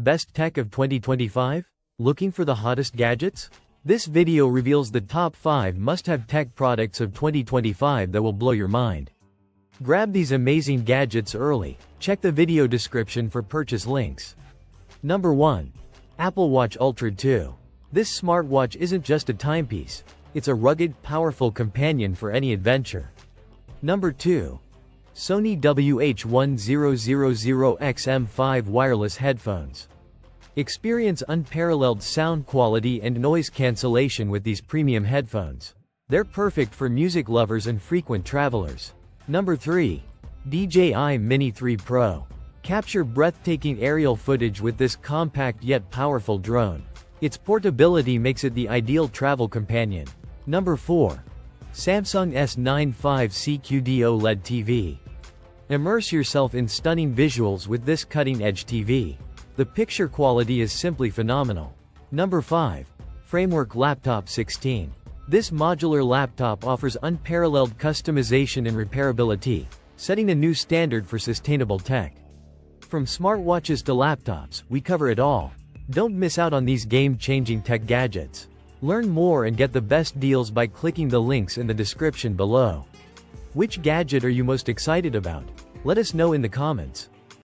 Best Tech of 2025? Looking for the hottest gadgets? This video reveals the top 5 must-have tech products of 2025 that will blow your mind. Grab these amazing gadgets early. Check the video description for purchase links. Number 1. Apple Watch Ultra 2. This smartwatch isn't just a timepiece. It's a rugged, powerful companion for any adventure. Number 2. Sony WH-1000XM5 Wireless Headphones. Experience unparalleled sound quality and noise cancellation with these premium headphones. They're perfect for music lovers and frequent travelers. Number 3. DJI Mini 3 Pro. Capture breathtaking aerial footage with this compact yet powerful drone. Its portability makes it the ideal travel companion. Number 4. Samsung S95C QD-OLED TV. Immerse yourself in stunning visuals with this cutting-edge TV. The picture quality is simply phenomenal. Number 5. Framework Laptop 16. This modular laptop offers unparalleled customization and repairability, setting a new standard for sustainable tech. From smartwatches to laptops, we cover it all. Don't miss out on these game-changing tech gadgets. Learn more and get the best deals by clicking the links in the description below. Which gadget are you most excited about? Let us know in the comments.